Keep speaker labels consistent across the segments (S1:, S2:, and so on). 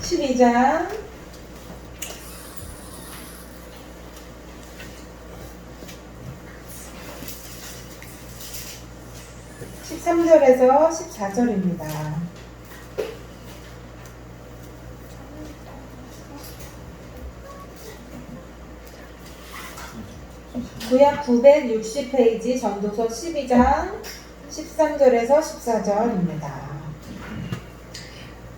S1: 12장 13절에서 14절입니다. 구약 960페이지 전도서 12장 13절에서 14절입니다.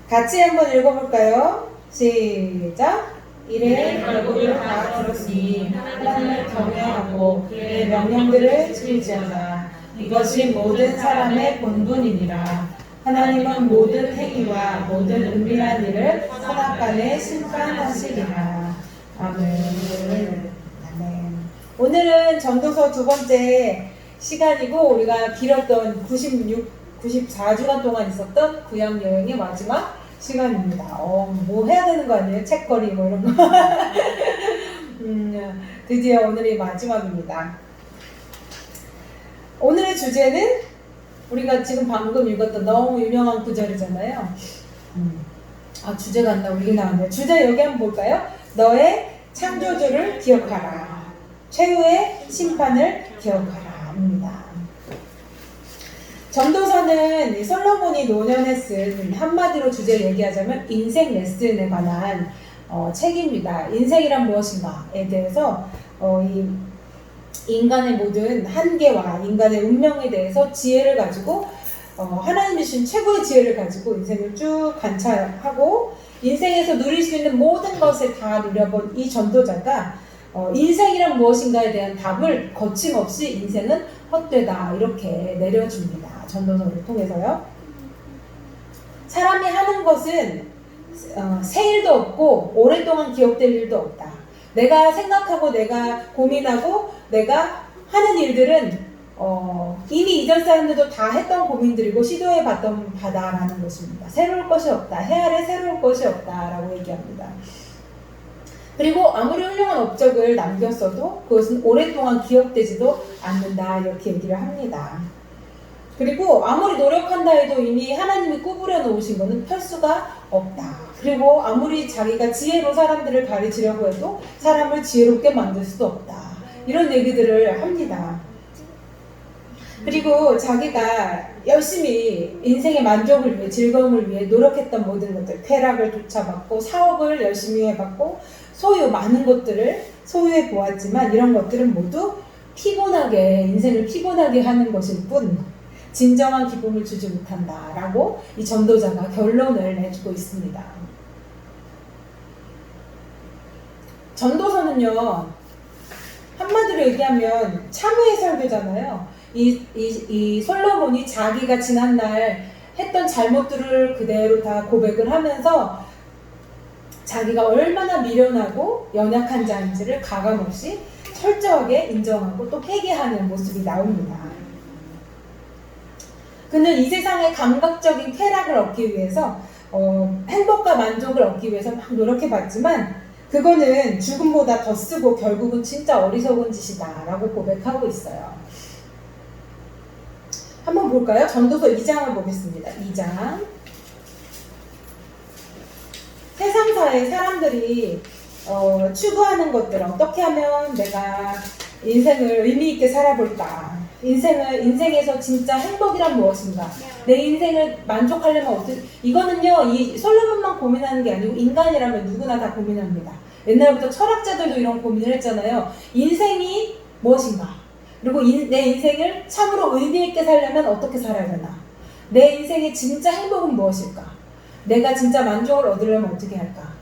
S1: 같이 한번 읽어볼까요? 시작! 이래 결국을 다 들었으니 하나님을 경외하고 그의 명령들을 지키지어다. 이것이 모든 사람의 본분이니라. 하나님은 모든 행위와 모든 은밀한 일을 선악간에 심판하시리라. 아멘. 아멘. 오늘은 전도서 두 번째 시간이고 우리가 길었던 94주간 동안 있었던 구약 여행의 마지막 시간입니다. 뭐 해야 되는 거 아니에요? 책거리 뭐 이런 거. 드디어 오늘이 마지막입니다. 오늘의 주제는 우리가 지금 방금 읽었던 너무 유명한 구절이잖아요. 주제가 안 나오긴 나왔네요. 주제 여기 한번 볼까요? 너의 창조주를 기억하라. 최후의 심판을 기억하라. 입니다. 전도서는 솔로몬이 노년에 쓴 한마디로 주제를 얘기하자면 인생 레슨에 관한 책입니다. 인생이란 무엇인가에 대해서 이 인간의 모든 한계와 인간의 운명에 대해서 지혜를 가지고 하나님이 주신 최고의 지혜를 가지고 인생을 쭉 관찰하고 인생에서 누릴 수 있는 모든 것을 다 누려본 이 전도자가 인생이란 무엇인가에 대한 답을 거침없이 인생은 헛되다 이렇게 내려줍니다. 전도서를 통해서요. 사람이 하는 것은 새 일도 없고 오랫동안 기억될 일도 없다. 내가 생각하고 내가 고민하고 내가 하는 일들은 이미 이전 사람들도 다 했던 고민들이고 시도해봤던 바다라는 것입니다. 새로울 것이 없다. 해 아래 새로울 것이 없다라고 얘기합니다. 그리고 아무리 훌륭한 업적을 남겼어도 그것은 오랫동안 기억되지도 않는다 이렇게 얘기를 합니다. 그리고 아무리 노력한다 해도 이미 하나님이 구부려 놓으신 것은 펼 수가 없다. 그리고 아무리 자기가 지혜로 사람들을 가르치려고 해도 사람을 지혜롭게 만들 수도 없다. 이런 얘기들을 합니다. 그리고 자기가 열심히 인생의 만족을 위해 즐거움을 위해 노력했던 모든 것들 쾌락을 쫓아봤고 사업을 열심히 해봤고 소유 많은 것들을 소유해 보았지만 이런 것들은 모두 피곤하게 인생을 피곤하게 하는 것일 뿐 진정한 기쁨을 주지 못한다라고 이 전도자가 결론을 내주고 있습니다. 전도서는요 한마디로 얘기하면 참회의 설교잖아요. 이 솔로몬이 자기가 지난날 했던 잘못들을 그대로 다 고백을 하면서 자기가 얼마나 미련하고 연약한 자인지를 가감없이 철저하게 인정하고 또 회개하는 모습이 나옵니다. 그는 이 세상의 감각적인 쾌락을 얻기 위해서 행복과 만족을 얻기 위해서 막 노력해봤지만 그거는 죽음보다 더 쓰고 결국은 진짜 어리석은 짓이다 라고 고백하고 있어요. 한번 볼까요? 전도서 2장을 보겠습니다. 2장. 세상사의 사람들이 추구하는 것들 어떻게 하면 내가 인생을 의미있게 살아볼까? 인생에서 진짜 행복이란 무엇인가? 내 인생을 만족하려면 어떻게? 이거는요, 이 솔로몬만 고민하는 게 아니고 인간이라면 누구나 다 고민합니다. 옛날부터 철학자들도 이런 고민을 했잖아요. 인생이 무엇인가? 그리고 내 인생을 참으로 의미있게 살려면 어떻게 살아야 되나? 내 인생의 진짜 행복은 무엇일까? 내가 진짜 만족을 얻으려면 어떻게 할까?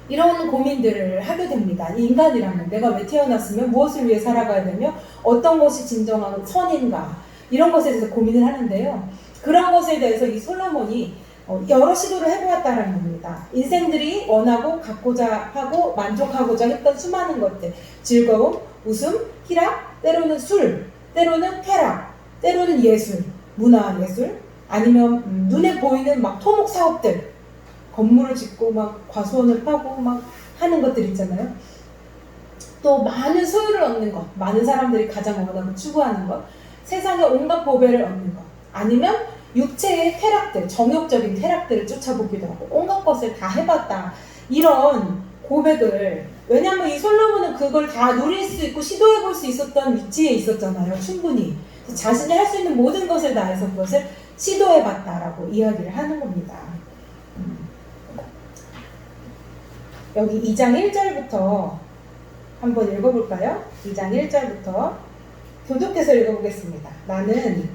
S1: 이런 고민들을 하게 됩니다. 인간이라면 내가 왜 태어났으면 무엇을 위해 살아가야 되며 어떤 것이 진정한 선인가 이런 것에 대해서 고민을 하는데요. 그런 것에 대해서 이 솔로몬이 여러 시도를 해보았다는 겁니다. 인생들이 원하고 갖고자 하고 만족하고자 했던 수많은 것들 즐거움, 웃음, 희락, 때로는 술, 때로는 쾌락, 때로는 예술, 문화 예술 아니면 눈에 보이는 막 토목 사업들 건물을 짓고 막 과수원을 파고 막 하는 것들 있잖아요. 또 많은 소유를 얻는 것, 많은 사람들이 가장 원하고 추구하는 것, 세상의 온갖 보배를 얻는 것, 아니면 육체의 쾌락들, 정욕적인 쾌락들을 쫓아보기도 하고 온갖 것을 다 해봤다. 이런 고백을, 왜냐하면 이 솔로몬은 그걸 다 누릴 수 있고 시도해볼 수 있었던 위치에 있었잖아요. 충분히. 자신이 할 수 있는 모든 것을 다해서 그것을 시도해봤다라고 이야기를 하는 겁니다. 여기 2장 1절부터 한번 읽어볼까요? 2장 1절부터 교독해서 읽어보겠습니다. 나는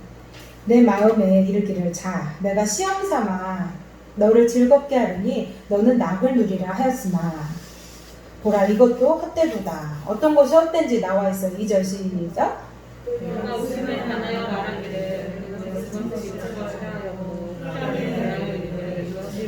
S1: 내 마음에 이르기를 자 내가 시험 삼아 너를 즐겁게 하리니 너는 낙을 누리라 하였으나 보라 이것도 헛되도다. 어떤 것이 헛된지 나와 있어요. 2절 시작.
S2: 내가 웃음에 관하여 말하기를 이것은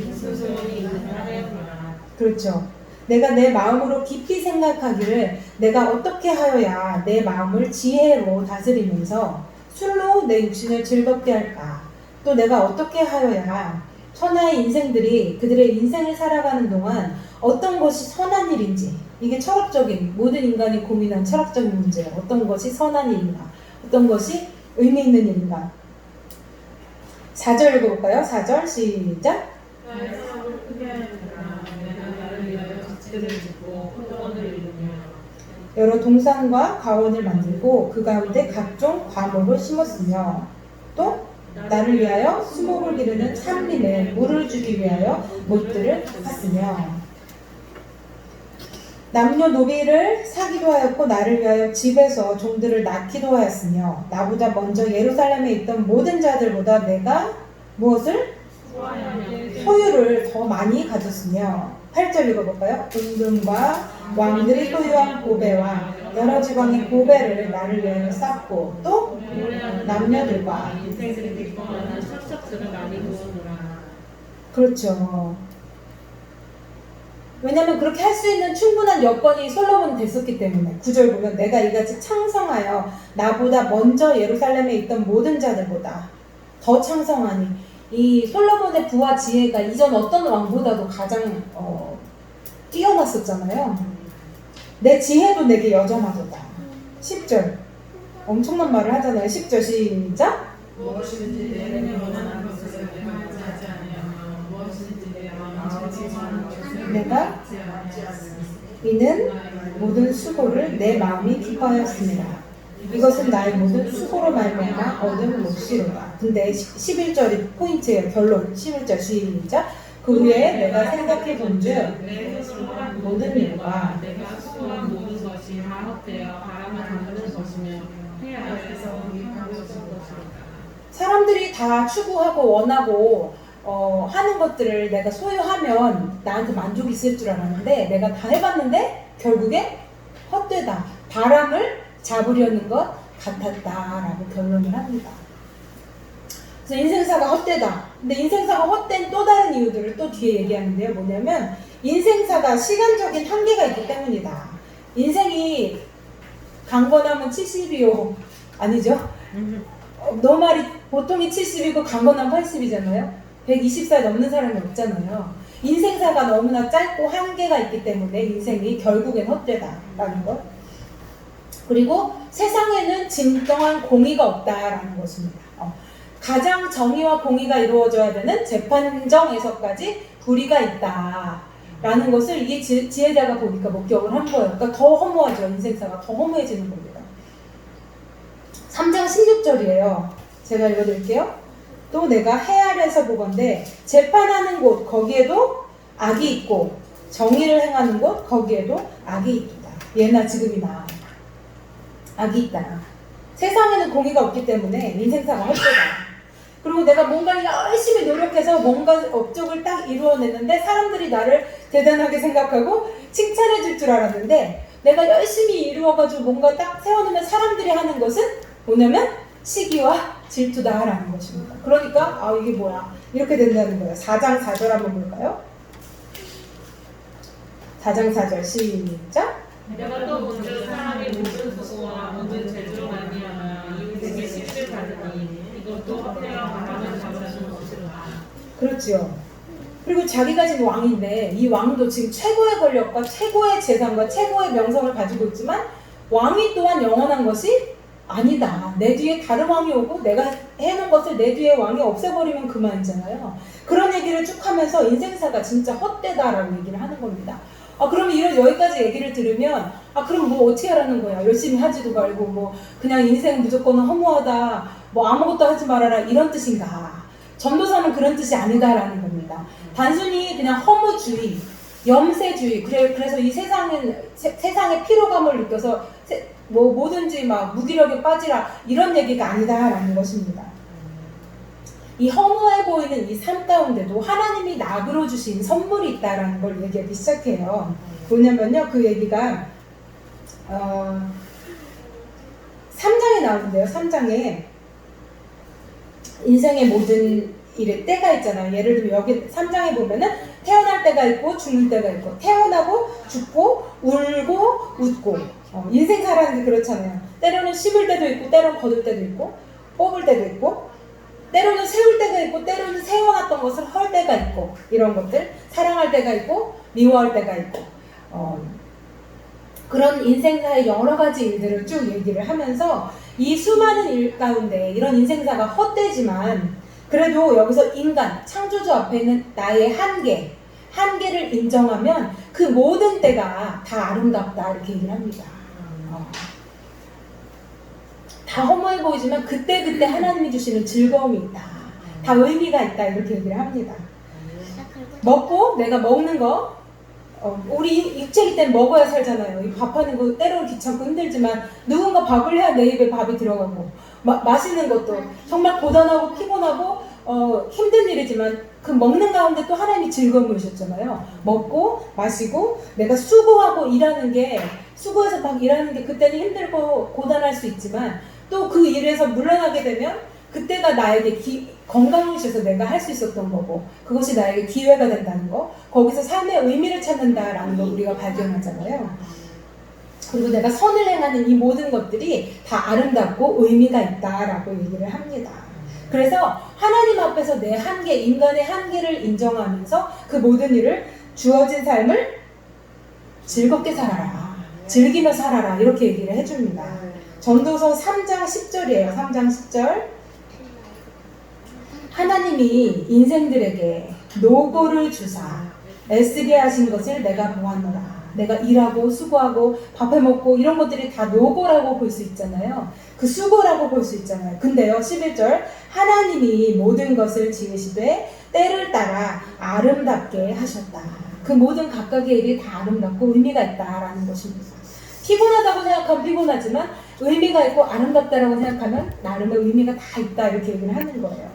S2: 무슨 소원이 있느냐 하였구나.
S1: 그렇죠. 내가 내 마음으로 깊이 생각하기를 내가 어떻게 하여야 내 마음을 지혜로 다스리면서 술로 내 육신을 즐겁게 할까? 또 내가 어떻게 하여야 천하의 인생들이 그들의 인생을 살아가는 동안 어떤 것이 선한 일인지, 이게 철학적인, 모든 인간이 고민한 철학적인 문제, 어떤 것이 선한 일인가, 어떤 것이 의미 있는 일인가. 4절 읽어볼까요? 4절 시작. 여러 동산과 가원을 만들고 그 가운데 각종 과목을 심었으며 또 나를 위하여 수목을 기르는 산림에 물을 주기 위하여 못들을 팠으며 남녀노비를 사기도 하였고 나를 위하여 집에서 종들을 낳기도 하였으며 나보다 먼저 예루살렘에 있던 모든 자들보다 내가 무엇을? 소유를 더 많이 가졌으며 8절 읽어볼까요? 임금과 왕들이 소유한 보배와 여러 지방의 보배를 나를 위하여 쌓고 또 남녀들과
S2: 인생들이 기뻐하는 첩첩들을 많이 모으노라.
S1: 그렇죠. 왜냐하면 그렇게 할 수 있는 충분한 여건이 솔로몬이 됐었기 때문에 9절 보면 내가 이같이 창성하여 나보다 먼저 예루살렘에 있던 모든 자들보다 더 창성하니 이 솔로몬의 부와 지혜가 이전 어떤 왕보다도 가장 뛰어났었잖아요. 내 지혜도 내게 여전하도다. 10절 엄청난 말을 하잖아요. 10절 시작.
S2: 무엇이든지 내 원하는 것을 내가 하지 아니하며 무엇이든지 내 마음을 지지하는 것을
S1: 내가 이는 모든 수고를 내 마음이 기뻐하였습니다. 이것은 나의 모든 수고로 말미암아 얻은 몫이로다. 근데 11절이 포인트예요. 결론 11절 시작. 그 후에 내가 생각해 본즉
S2: 내 수고한
S1: 모든 일과
S2: 내가 수고한 모든 것이 다 헛되어 바람을 담는 것이며 해 아래에서 공입하고 있을 것이로다.
S1: 사람들이 다 추구하고 원하고 하는 것들을 내가 소유하면 나한테 만족이 있을 줄 알았는데 내가 다 해봤는데 결국에 헛되다. 바람을 잡으려는 것 같았다라고 결론을 합니다. 그래서 인생사가 헛되다. 근데 인생사가 헛된 또 다른 이유들을 또 뒤에 얘기하는데요. 뭐냐면 인생사가 시간적인 한계가 있기 때문이다. 인생이 강건하면 70이요. 아니죠? 너 말이 보통이 70이고 강건하면 80이잖아요. 120살 넘는 사람이 없잖아요. 인생사가 너무나 짧고 한계가 있기 때문에 인생이 결국엔 헛되다라는 것. 그리고 세상에는 진정한 공의가 없다라는 것입니다. 가장 정의와 공의가 이루어져야 되는 재판정에서까지 불의가 있다라는 것을 이게 지혜자가 보니까 목격을 한 거예요. 그러니까 더 허무하죠. 인생사가 더 허무해지는 겁니다. 3장 16절이에요. 제가 읽어드릴게요. 또 내가 해 아래에서 보건대 재판하는 곳 거기에도 악이 있고 정의를 행하는 곳 거기에도 악이 있다. 예나 지금이나 악이 있다. 세상에는 공의가 없기 때문에 인생사가 헛되다. 그리고 내가 뭔가 열심히 노력해서 뭔가 업적을 딱 이루어냈는데 사람들이 나를 대단하게 생각하고 칭찬해 줄 줄 알았는데 내가 열심히 이루어가지고 뭔가 딱 세워놓으면 사람들이 하는 것은 뭐냐면 시기와 질투다라는 것입니다. 그러니까 이게 뭐야 이렇게 된다는 거예요. 4장 4절 한번 볼까요? 4장 4절 시작.
S2: 내가 또 먼저 사람이 모든 수고와 모든 재주로 말미암아 이웃에게 시비를 받으니 이것도 헛되어 바람을 잡으시는 것이로다.
S1: 그렇죠. 그리고 자기가 지금 왕인데 이 왕도 지금 최고의 권력과 최고의 재산과 최고의 명성을 가지고 있지만 왕이 또한 영원한 것이 아니다. 내 뒤에 다른 왕이 오고 내가 해놓은 것을 내 뒤에 왕이 없애버리면 그만이잖아요. 그런 얘기를 쭉 하면서 인생사가 진짜 헛되다라고 얘기를 하는 겁니다. 그럼 이런 여기까지 얘기를 들으면 그럼 뭐 어떻게 하라는 거야? 열심히 하지도 말고 뭐 그냥 인생 무조건 허무하다, 뭐 아무것도 하지 말아라 이런 뜻인가? 전도사는 그런 뜻이 아니다라는 겁니다. 단순히 그냥 허무주의, 염세주의, 그래서 이 세상의 피로감을 느껴서 뭐 뭐든지 막 무기력에 빠지라 이런 얘기가 아니다라는 것입니다. 이 허무해 보이는 이 삶 가운데도 하나님이 낙으로 주신 선물이 있다라는 걸 얘기하기 시작해요. 뭐냐면요, 그 얘기가 3장에 나오는데요. 3장에 인생의 모든 일에 때가 있잖아요. 예를 들면 여기 3장에 보면은 태어날 때가 있고 죽는 때가 있고, 태어나고 죽고 울고 웃고, 인생 살아가는 게 그렇잖아요. 때로는 씹을 때도 있고 때로는 거둘 때도 있고 뽑을 때도 있고, 때로는 세울 때가 있고 때로는 세워놨던 것을 헐 때가 있고, 이런 것들, 사랑할 때가 있고 미워할 때가 있고, 그런 인생사의 여러 가지 일들을 쭉 얘기를 하면서 이 수많은 일 가운데 이런 인생사가 헛되지만 그래도 여기서 인간, 창조주 앞에 있는 나의 한계를 인정하면 그 모든 때가 다 아름답다 이렇게 얘기를 합니다. 다 허무해 보이지만 그때그때 하나님이 주시는 즐거움이 있다, 다 의미가 있다 이렇게 얘기를 합니다. 먹고 내가 먹는 거, 우리 육체이기 때문에 먹어야 살잖아요. 이 밥하는 거 때로는 귀찮고 힘들지만 누군가 밥을 해야 내 입에 밥이 들어가고, 마시는 것도 정말 고단하고 피곤하고 힘든 일이지만 그 먹는 가운데 또 하나님이 즐거움을 주셨잖아요. 먹고 마시고 내가 수고하고 일하는 게, 수고해서 막 일하는 게 그때는 힘들고 고단할 수 있지만 또 그 일에서 물러나게 되면 그때가 나에게 건강을 주셔서 내가 할 수 있었던 거고, 그것이 나에게 기회가 된다는 거, 거기서 삶의 의미를 찾는다라는 걸 우리가 발견하잖아요. 그리고 내가 선을 행하는 이 모든 것들이 다 아름답고 의미가 있다라고 얘기를 합니다. 그래서 하나님 앞에서 내 한계, 인간의 한계를 인정하면서 그 모든 일을, 주어진 삶을 즐겁게 살아라, 즐기며 살아라 이렇게 얘기를 해줍니다. 전도서 3장 10절이에요. 3장 10절. 하나님이 인생들에게 노고를 주사 애쓰게 하신 것을 내가 보았노라. 내가 일하고 수고하고 밥해 먹고 이런 것들이 다 노고라고 볼 수 있잖아요. 그 수고라고 볼 수 있잖아요. 근데요, 11절, 하나님이 모든 것을 지으시되 때를 따라 아름답게 하셨다. 그 모든 각각의 일이 다 아름답고 의미가 있다라는 것입니다. 피곤하다고 생각하면 피곤하지만 의미가 있고 아름답다라고 생각하면 나름의 의미가 다 있다 이렇게 얘기를 하는 거예요.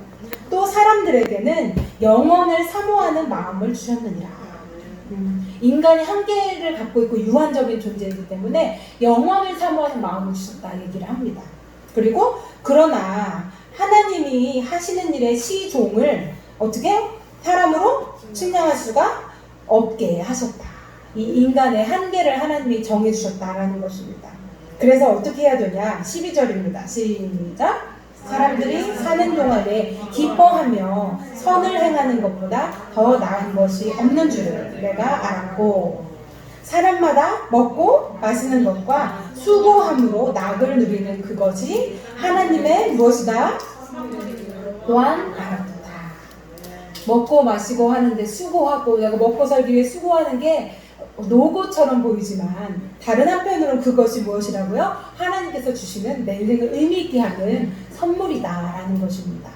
S1: 또 사람들에게는 영원을 사모하는 마음을 주셨느니라. 인간이 한계를 갖고 있고 유한적인 존재이기 때문에 영원을 사모하는 마음을 주셨다 얘기를 합니다. 그리고 그러나 하나님이 하시는 일의 시종을 어떻게 사람으로 측량할 수가 없게 하셨다. 이 인간의 한계를 하나님이 정해주셨다라는 것입니다. 그래서 어떻게 해야 되냐? 12절입니다. 시작. 사람들이 사는 동안에 기뻐하며 선을 행하는 것보다 더 나은 것이 없는 줄을 내가 알았고, 사람마다 먹고 마시는 것과 수고함으로 낙을 누리는 그것이 하나님의 무엇이다? 또한 알았도다. 먹고 마시고 하는데 수고하고, 내가 먹고 살기 위해 수고하는 게 노고처럼 보이지만 다른 한편으로는 그것이 무엇이라고요? 하나님께서 주시는 내 인생을 의미 있게 하는 선물이다라는 것입니다.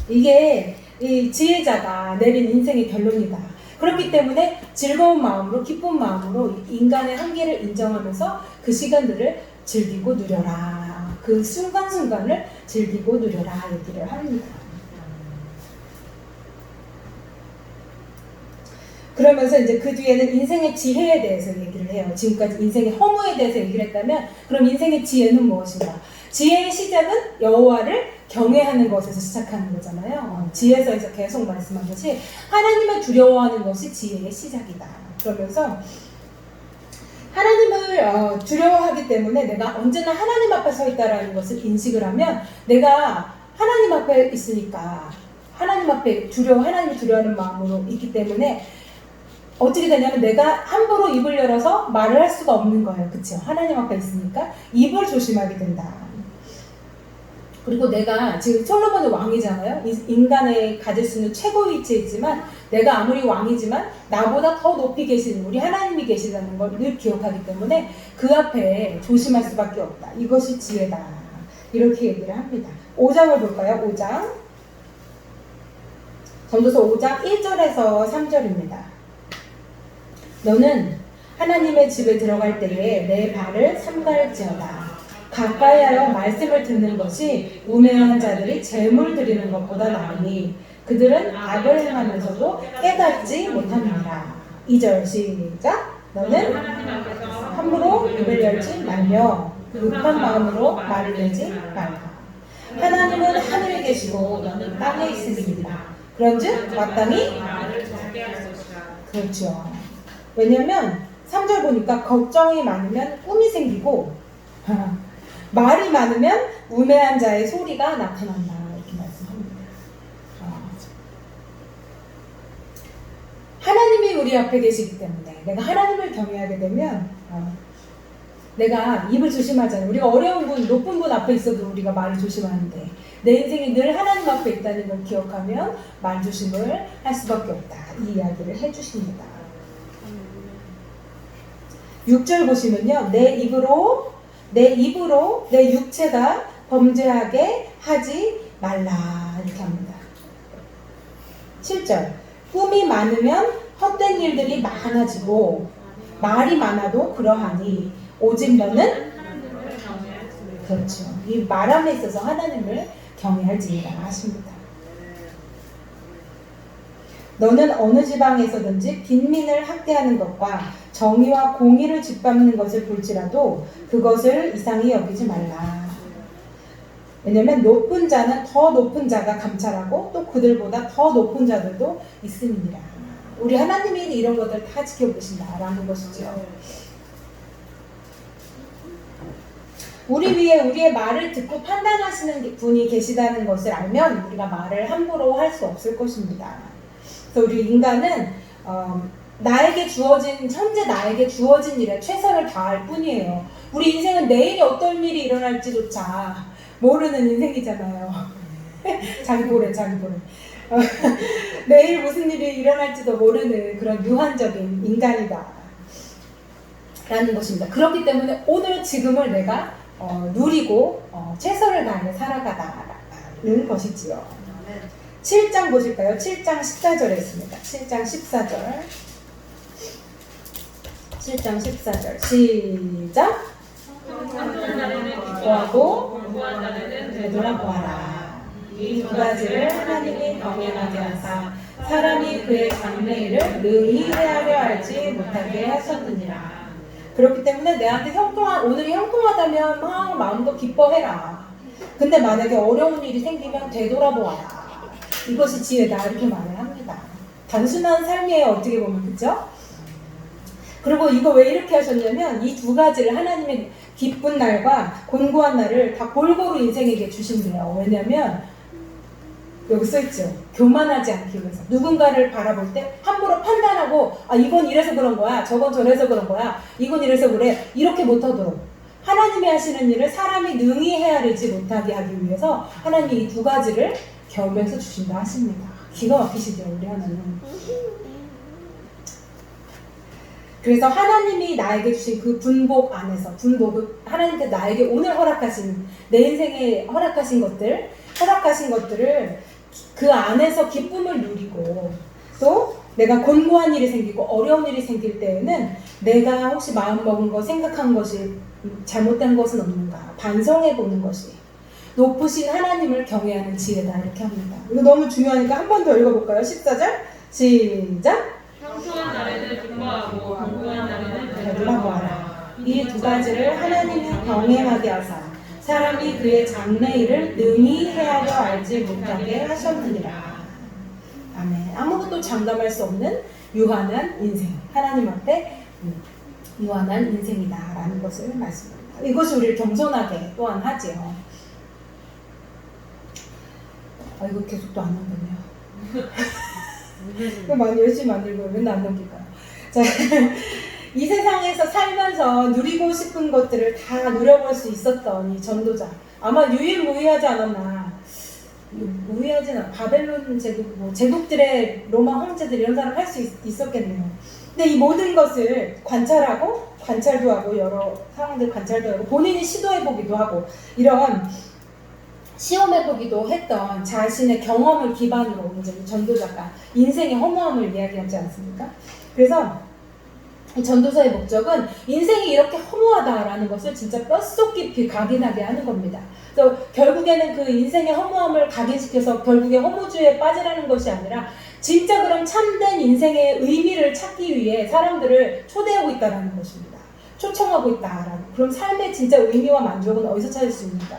S1: 이게 이 지혜자가 내린 인생의 결론이다. 그렇기 때문에 즐거운 마음으로, 기쁜 마음으로 인간의 한계를 인정하면서 그 시간들을 즐기고 누려라. 그 순간순간을 즐기고 누려라 얘기를 합니다. 그러면서 이제 그 뒤에는 인생의 지혜에 대해서 얘기를 해요. 지금까지 인생의 허무에 대해서 얘기를 했다면, 그럼 인생의 지혜는 무엇인가? 지혜의 시작은 여호와를 경외하는 것에서 시작하는 거잖아요. 지혜서에서 계속 말씀하듯이 하나님을 두려워하는 것이 지혜의 시작이다. 그러면서 하나님을 두려워하기 때문에 내가 언제나 하나님 앞에 서 있다라는 것을 인식을 하면, 내가 하나님 앞에 있으니까 하나님 앞에 하나님을 두려워하는 마음으로 있기 때문에 어떻게 되냐면 내가 함부로 입을 열어서 말을 할 수가 없는 거예요. 그쵸? 하나님 앞에 있으니까 입을 조심하게 된다. 그리고 내가 지금 솔로몬은 왕이잖아요. 인간에 가질 수 있는 최고 위치에 있지만 내가 아무리 왕이지만 나보다 더 높이 계신 우리 하나님이 계시다는 걸 늘 기억하기 때문에 그 앞에 조심할 수밖에 없다. 이것이 지혜다. 이렇게 얘기를 합니다. 5장을 볼까요? 5장. 전도서 5장 1절에서 3절입니다. 너는 하나님의 집에 들어갈 때에 내 발을 삼갈지어다. 가까이하여 말씀을 듣는 것이 우매한 자들이 재물 드리는 것보다 나으니 그들은 악을 행하면서도 깨닫지 못함이니라. 2절 시작. 너는 함부로 입을 열지 말며 급한 마음으로 말을 내지 말라. 하나님은 하늘에 계시고 너는 땅에 있으니라. 그런즉 마땅히 그렇죠. 왜냐면 3절 보니까 걱정이 많으면 꿈이 생기고 말이 많으면 우매한 자의 소리가 나타난다. 이렇게 말씀합니다. 하나님이 우리 앞에 계시기 때문에 내가 하나님을 경외하게 되면 내가 입을 조심하잖아요. 우리가 어려운 분, 높은 분 앞에 있어도 우리가 말을 조심하는데 내 인생이 늘 하나님 앞에 있다는 걸 기억하면 말 조심을 할 수밖에 없다. 이 이야기를 해주십니다. 6절 보시면요. 내 입으로 내 육체가 범죄하게 하지 말라. 이렇게 합니다. 7절. 꿈이 많으면 헛된 일들이 많아지고 말이 많아도 그러하니 오직 너는 그렇죠. 이 말함에 있어서 하나님을 경외할지니라 하십니다. 너는 어느 지방에서든지 빈민을 학대하는 것과 정의와 공의를 짓밟는 것을 볼지라도 그것을 이상히 여기지 말라. 왜냐하면 높은 자는 더 높은 자가 감찰하고 또 그들보다 더 높은 자들도 있음이니라. 우리 하나님이 이런 것들 다 지켜보신다라는 것이죠. 우리 위에 우리의 말을 듣고 판단하시는 분이 계시다는 것을 알면 우리가 말을 함부로 할 수 없을 것입니다. 그래서 우리 인간은 나에게 주어진 현재 나에게 주어진 일에 최선을 다할 뿐이에요. 우리 인생은 내일이 어떤 일이 일어날지조차 모르는 인생이잖아요. 자기보래. 내일 무슨 일이 일어날지도 모르는 그런 유한적인 인간이다 라는 것입니다. 그렇기 때문에 오늘 지금을 내가 누리고 최선을 다해 살아가다라는 것이지요. 7장 보실까요? 7장 14절에 있습니다. 7장 14절. 7장 14절. 시작. 기뻐하고 되돌아보아라. 이 두 가지를 하나님이 경외하게 하사 사람이 그의 장래일을 능히 헤아려 알지 못하게 하셨느니라. 그렇기 때문에 내한테 오늘이 형통하다면 막 마음도 기뻐해라. 근데 만약에 어려운 일이 생기면 되돌아보아라. 이것이 지혜다. 이렇게 말을 합니다. 단순한 삶이에요. 어떻게 보면. 그죠? 그리고 이거 왜 이렇게 하셨냐면 이 두 가지를 하나님의 기쁜 날과 곤고한 날을 다 골고루 인생에게 주신대요. 왜냐면 여기 써있죠. 교만하지 않기 위해서. 누군가를 바라볼 때 함부로 판단하고 이건 이래서 그런 거야. 저건 저래서 그런 거야. 이건 이래서 그래. 이렇게 못하도록. 하나님이 하시는 일을 사람이 능히 헤아리지 못하게 하기 위해서 하나님이 이 두 가지를 겸해서 주신다 하십니다. 기가 막히시죠. 우리 하나님. 그래서 하나님이 나에게 주신 그 분복 안에서 하나님께서 나에게 오늘 허락하신 내 인생에 허락하신 것들을 그 안에서 기쁨을 누리고 또 내가 곤고한 일이 생기고 어려운 일이 생길 때에는 내가 혹시 마음먹은 거 생각한 것이 잘못된 것은 없는가 반성해 보는 것이 높으신 하나님을 경외하는 지혜다 이렇게 합니다. 이거 너무 중요하니까 한 번 더 읽어볼까요? 14절 시작.
S2: 형통한 날에는 기뻐하고 곤고한 날에는
S1: 되돌아보아라. 이 두 가지를 하나님이 경외하게 하사 사람이 그의 장래일을 능히 헤아려 알지 못하게 하셨느니라. 아멘. 아무것도 장담할 수 없는 유한한 인생. 하나님 앞에 유한한 인생이다 라는 것을 말씀합니다. 이것이 우리를 겸손하게 또한 하지요. 이거 계속 또 안 넘겼네요. 이거 많이 열심히 만들고 맨날 안 넘길까요? 자, 이 세상에서 살면서 누리고 싶은 것들을 다 누려볼 수 있었던 이 전도자. 아마 유일무이하지 않았나. 무이하진 않아. 바벨론 제국, 뭐 제국들의 로마 황제들 이런 사람 할 수 있었겠네요. 근데 이 모든 것을 관찰하고, 관찰도 하고, 여러 상황들 관찰도 하고, 본인이 시도해보기도 하고, 이런 시험해보기도 했던 자신의 경험을 기반으로 이제 전도자가 인생의 허무함을 이야기하지 않습니까? 그래서 이 전도서의 목적은 인생이 이렇게 허무하다라는 것을 진짜 뼛속 깊이 각인하게 하는 겁니다. 그래서 결국에는 그 인생의 허무함을 각인시켜서 결국에 허무주의에 빠지라는 것이 아니라 진짜 그런 참된 인생의 의미를 찾기 위해 사람들을 초대하고 있다는 것입니다. 초청하고 있다라는. 그럼 삶의 진짜 의미와 만족은 어디서 찾을 수 있는가?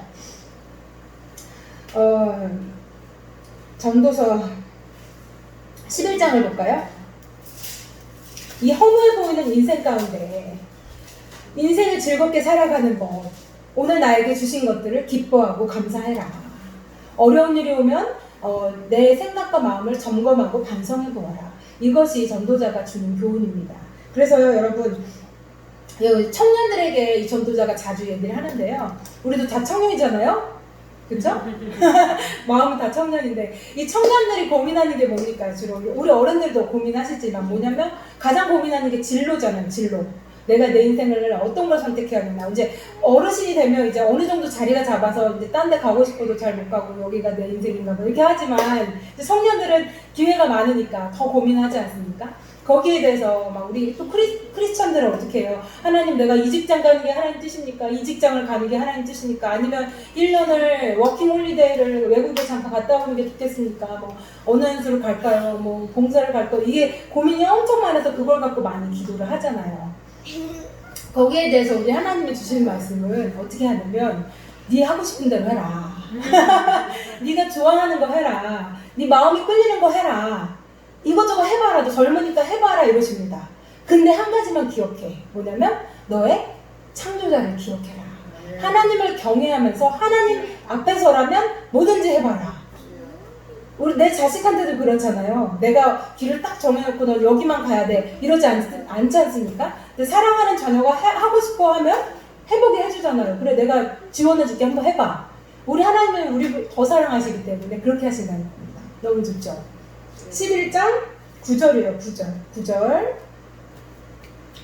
S1: 전도서 11장을 볼까요? 이 허무해 보이는 인생 가운데 인생을 즐겁게 살아가는 법, 오늘 나에게 주신 것들을 기뻐하고 감사해라. 어려운 일이 오면 내 생각과 마음을 점검하고 반성해 보아라. 이것이 전도자가 주는 교훈입니다. 그래서요, 여러분, 청년들에게 이 전도자가 자주 얘기를 하는데요. 우리도 다 청년이잖아요? 그쵸? 마음은 다 청년인데 이 청년들이 고민하는 게 뭡니까? 주로 우리 어른들도 고민하시지만 뭐냐면 가장 고민하는 게 진로잖아요. 진로. 내가 내 인생을 어떤 걸 선택해야 되나. 이제 어르신이 되면 이제 어느 정도 자리가 잡아서 이제 딴 데 가고 싶어도 잘 못 가고 여기가 내 인생인가 뭐 이렇게 하지만 이제 청년들은 기회가 많으니까 더 고민하지 않습니까? 거기에 대해서 막 우리 또 크리스찬들은 어떻게 해요? 하나님, 내가 이 직장 가는 게 하나님 뜻입니까? 이 직장을 가는 게 하나님 뜻입니까? 아니면 1년을 워킹 홀리데이를 외국에 잠깐 갔다 오는 게 좋겠습니까? 뭐 어느 연수를 갈까요? 뭐 봉사를 갈까요? 이게 고민이 엄청 많아서 그걸 갖고 많이 기도를 하잖아요. 거기에 대해서 우리 하나님이 주시는 말씀은 어떻게 하냐면 네 하고 싶은 대로 해라. 네가 좋아하는 거 해라. 네 마음이 끌리는 거 해라. 이것저것 해봐라. 너 젊으니까 해봐라 이러십니다. 근데 한 가지만 기억해. 뭐냐면 너의 창조자를 기억해라. 하나님을 경외하면서 하나님 앞에서라면 뭐든지 해봐라. 우리 내 자식한테도 그렇잖아요. 내가 길을 딱 정해놓고 너 여기만 가야 돼. 이러지 않지 않습니까? 근데 사랑하는 자녀가 하고 싶어 하면 해보게 해주잖아요. 그래, 내가 지원해줄게. 한번 해봐. 우리 하나님은 우리 더 사랑하시기 때문에 그렇게 하신다는 겁니다. 너무 좋죠? 11장 9절이에요.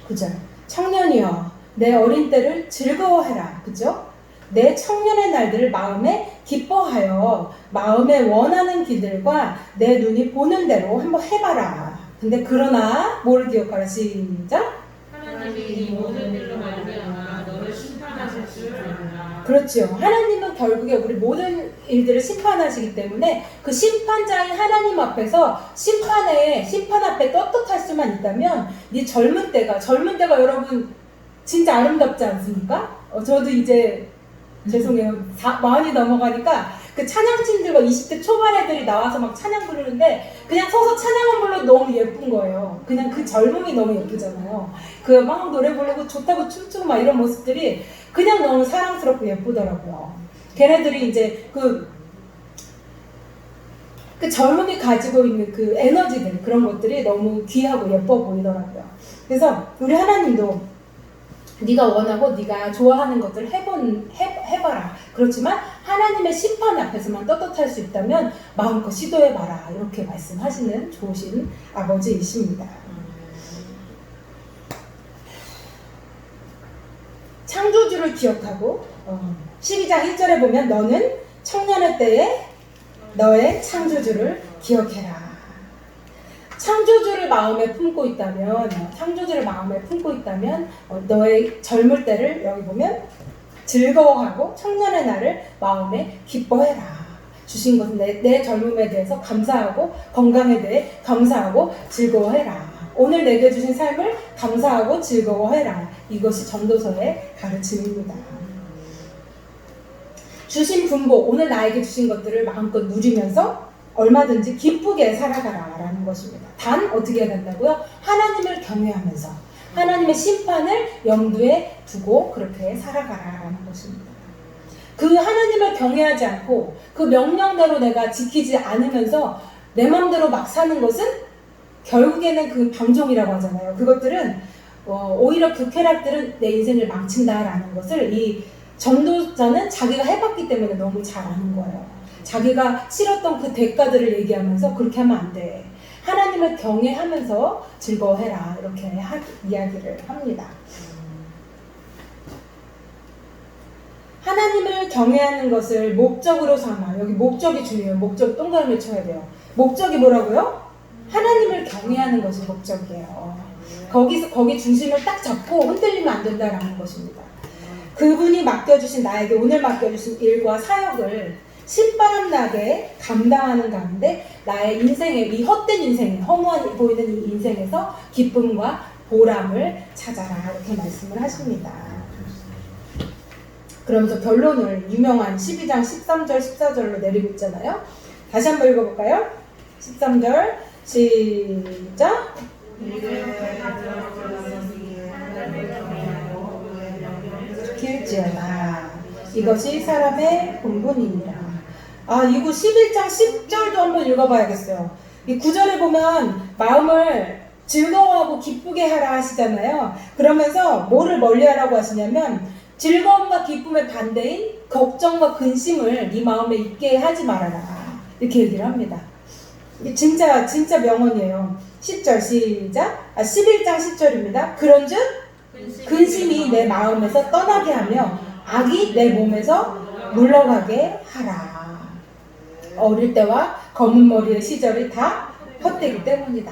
S1: 9절. 청년이여, 내 어린 때를 즐거워해라. 그죠? 내 청년의 날들을 마음에 기뻐하여 마음에 원하는 길들과 내 눈이 보는 대로 한번 해봐라. 근데 그러나 뭐를 기억하라. 시작.
S2: 하나님이 이 모든 일로 말미암아 너를 심판하실 줄 알라.
S1: 그렇죠. 하나님은 결국에 우리 모든 일들을 심판하시기 때문에 그 심판자인 하나님 앞에서 심판 앞에 떳떳할 수만 있다면 네 젊은 때가 여러분 진짜 아름답지 않습니까? 저도 이제 죄송해요. 마흔이 넘어가니까 그 찬양팀들과 20대 초반 애들이 나와서 막 찬양 부르는데 그냥 서서 찬양만 불러도 너무 예쁜 거예요. 그냥 그 젊음이 너무 예쁘잖아요. 그 막 노래 부르고 좋다고 춤추고 막 이런 모습들이 그냥 너무 사랑스럽고 예쁘더라고요. 걔네들이 이제 그 젊음이 가지고 있는 그 에너지들, 그런 것들이 너무 귀하고 예뻐 보이더라고요. 그래서 우리 하나님도 네가 원하고 네가 좋아하는 것들을 해봐라. 그렇지만 하나님의 심판 앞에서만 떳떳할 수 있다면 마음껏 시도해봐라. 이렇게 말씀하시는 좋으신 아버지이십니다. 창조주를 기억하고 12장 1절에 보면 너는 청년의 때에 너의 창조주를 기억해라. 창조주를 마음에 품고 있다면 너의 젊을 때를 여기 보면 즐거워하고 청년의 날을 마음에 기뻐해라. 주신 것은 내 젊음에 대해서 감사하고 건강에 대해 감사하고 즐거워해라. 오늘 내게 주신 삶을 감사하고 즐거워해라. 이것이 전도서의 가르침입니다. 주신 분복, 오늘 나에게 주신 것들을 마음껏 누리면서 얼마든지 기쁘게 살아가라 라는 것입니다. 단 어떻게 해야 된다고요? 하나님을 경외하면서 하나님의 심판을 염두에 두고 그렇게 살아가라 라는 것입니다. 그 하나님을 경외하지 않고 그 명령대로 내가 지키지 않으면서 내 마음대로 막 사는 것은 결국에는 그 방종이라고 하잖아요. 그것들은 오히려 그 쾌락들은 내 인생을 망친다라는 것을 이 전도자는 자기가 해봤기 때문에 너무 잘 아는 거예요. 자기가 치렀던 그 대가들을 얘기하면서 그렇게 하면 안 돼. 하나님을 경외하면서 즐거워해라. 이렇게 이야기를 합니다. 하나님을 경외하는 것을 목적으로 삼아. 여기 목적이 중요해요. 목적 동그라미 쳐야 돼요. 목적이 뭐라고요? 하나님을 경외하는 것이 목적이에요. 거기 중심을 딱 잡고 흔들리면 안 된다라는 것입니다. 그분이 맡겨주신 나에게 오늘 맡겨주신 일과 사역을 신바람 나게 감당하는 가운데 나의 인생의 이 헛된 인생, 허무한 보이는 이 인생에서 기쁨과 보람을 찾아라 이렇게 말씀을 하십니다. 그러면서 결론을 유명한 12장 13절 14절로 내리고 있잖아요. 다시 한번 읽어볼까요? 13절 시작. 길지어다. 이것이 사람의 본분이니라. 이거 11장 10절도 한번 읽어봐야겠어요. 이 9절에 보면 마음을 즐거워하고 기쁘게 하라 하시잖아요. 그러면서 뭐를 멀리하라고 하시냐면 즐거움과 기쁨의 반대인 걱정과 근심을 네 마음에 있게 하지 말아라. 이렇게 얘기를 합니다. 진짜 명언이에요. 10절 시작. 11장 10절입니다. 그런즉 근심이 내 마음에서 떠나게 하며 악이 내 몸에서 물러가게 하라. 어릴 때와 검은 머리의 시절이 다 헛되기 때문이다.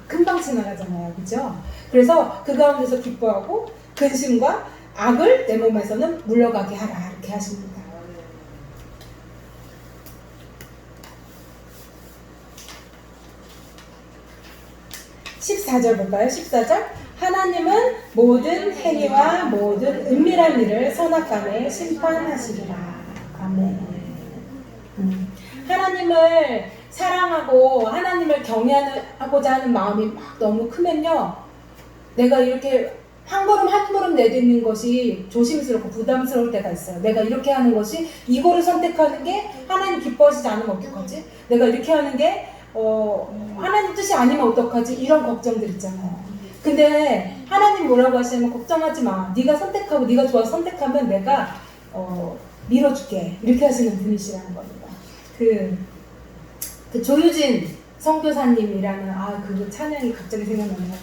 S1: 금방 지나가잖아요. 그죠? 그래서 그 가운데서 기뻐하고 근심과 악을 내 몸에서는 물러가게 하라. 이렇게 하십니다. (14절) 볼까요? 14절. 하나님은 모든 행위와 모든 은밀한 일을 선악간에 심판하시리라. 아멘. 하나님을 사랑하고 하나님을 경외하고자 하는 마음이 막 너무 크면요, 내가 이렇게 한 걸음 한 걸음 내딛는 것이 조심스럽고 부담스러울 때가 있어요. 내가 이렇게 하는 것이, 이거를 선택하는 게 하나님 기뻐하시지 않으면 어떡하지? 내가 이렇게 하는 게 하나님 뜻이 아니면 어떡하지? 이런 걱정들 있잖아요. 근데 하나님 뭐라고 하시냐면 걱정하지 마. 네가 선택하고 네가 좋아서 선택하면 내가 밀어줄게. 이렇게 하시는 분이시라는 겁니다. 그 조유진 선교사님이라는 그 찬양이 갑자기 생각나네요.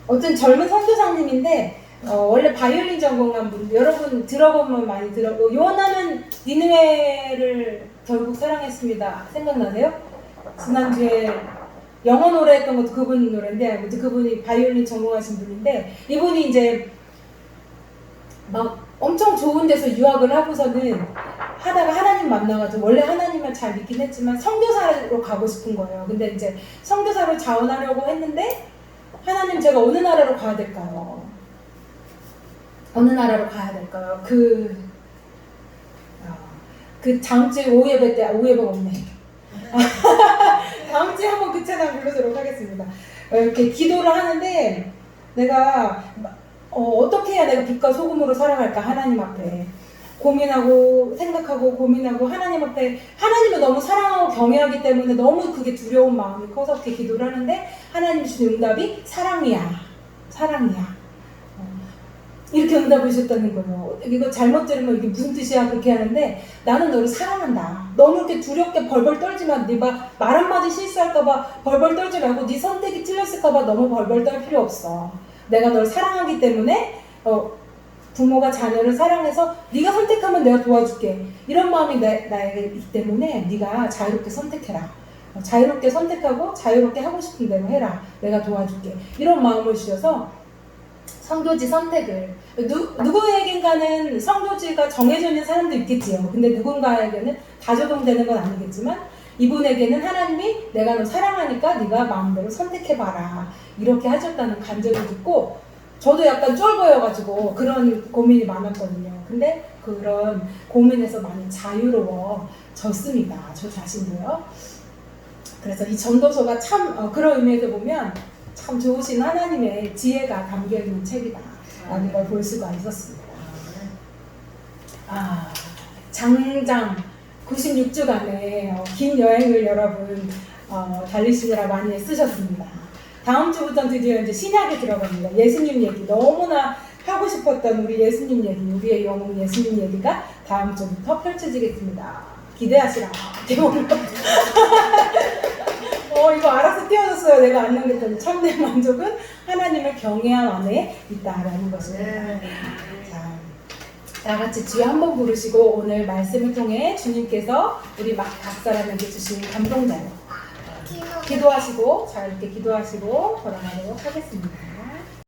S1: 어떤 젊은 선교사님인데 원래 바이올린 전공한 분, 여러분 들어보면 많이 들어보고, 요나는 니느웨를 결국 사랑했습니다. 생각나세요? 지난주에 영어 노래 했던 것도 그분 노래인데, 그분이 바이올린 전공하신 분인데, 이분이 이제 막 엄청 좋은 데서 유학을 하고서는 하다가 하나님 만나가지고, 원래 하나님을 잘 믿긴 했지만 선교사로 가고 싶은 거예요. 근데 이제 선교사로 자원하려고 했는데, 하나님, 제가 어느 나라로 가야 될까요? 어느 나라로 가야 될까요? 그 다음 주에 오예배 때, 오예배가 없네. 다음 주에 한번 그 찬양 불러도록 하겠습니다. 이렇게 기도를 하는데, 내가 어떻게 해야 내가 빛과 소금으로 살아갈까? 하나님 앞에 고민하고 생각하고 고민하고, 하나님 앞에, 하나님을 너무 사랑하고 경외하기 때문에 너무 그게 두려운 마음이 커서 그렇게 기도를 하는데, 하나님 주신 응답이 사랑이야. 이렇게 응답을 주셨다는 거예요. 이거 잘못 들으면 이게 무슨 뜻이야? 그렇게 하는데, 나는 너를 사랑한다. 너무 이렇게 두렵게 벌벌 떨지만, 네 말 한마디 실수할까봐 벌벌 떨지 말고, 네 선택이 틀렸을까봐 너무 벌벌 떨 필요 없어. 내가 널 사랑하기 때문에 부모가 자녀를 사랑해서 네가 선택하면 내가 도와줄게. 이런 마음이 나에게 있기 때문에 네가 자유롭게 선택해라. 자유롭게 선택하고 자유롭게 하고 싶은 대로 해라. 내가 도와줄게. 이런 마음을 주셔서 성교지 선택을, 누구에겐가는 성교지가 정해져 있는 사람도 있겠지요. 근데 누군가에게는 다 적용되는 건 아니겠지만, 이분에게는 하나님이 내가 너 사랑하니까 네가 마음대로 선택해봐라. 이렇게 하셨다는 간증을 듣고, 저도 약간 쫄보여가지고 그런 고민이 많았거든요. 근데 그런 고민에서 많이 자유로워졌습니다. 저 자신도요. 그래서 이 전도서가 참 그런 의미에서 보면 참 좋으신 하나님의 지혜가 담겨있는 책이다 라는 걸 볼 수가 있었습니다. 장장 96주간의 긴 여행을 여러분 달리시느라 많이 쓰셨습니다. 다음 주부터 드디어 이제 신약에 들어갑니다. 예수님 얘기 너무나 하고 싶었던 우리 예수님 얘기, 우리의 영웅 예수님 얘기가 다음 주부터 펼쳐지겠습니다. 기대하시라. 이거 알아서 띄워줬어요. 내가 안 남겼더니 참된 만족은 하나님을 경외함 안에 있다라는 것입니다. 자, 다 같이 주여 한번 부르시고 오늘 말씀을 통해 주님께서 우리 각 사람에게 주신 감동자요. 기도하시고 자 이렇게 기도하시고 돌아가도록 하겠습니다.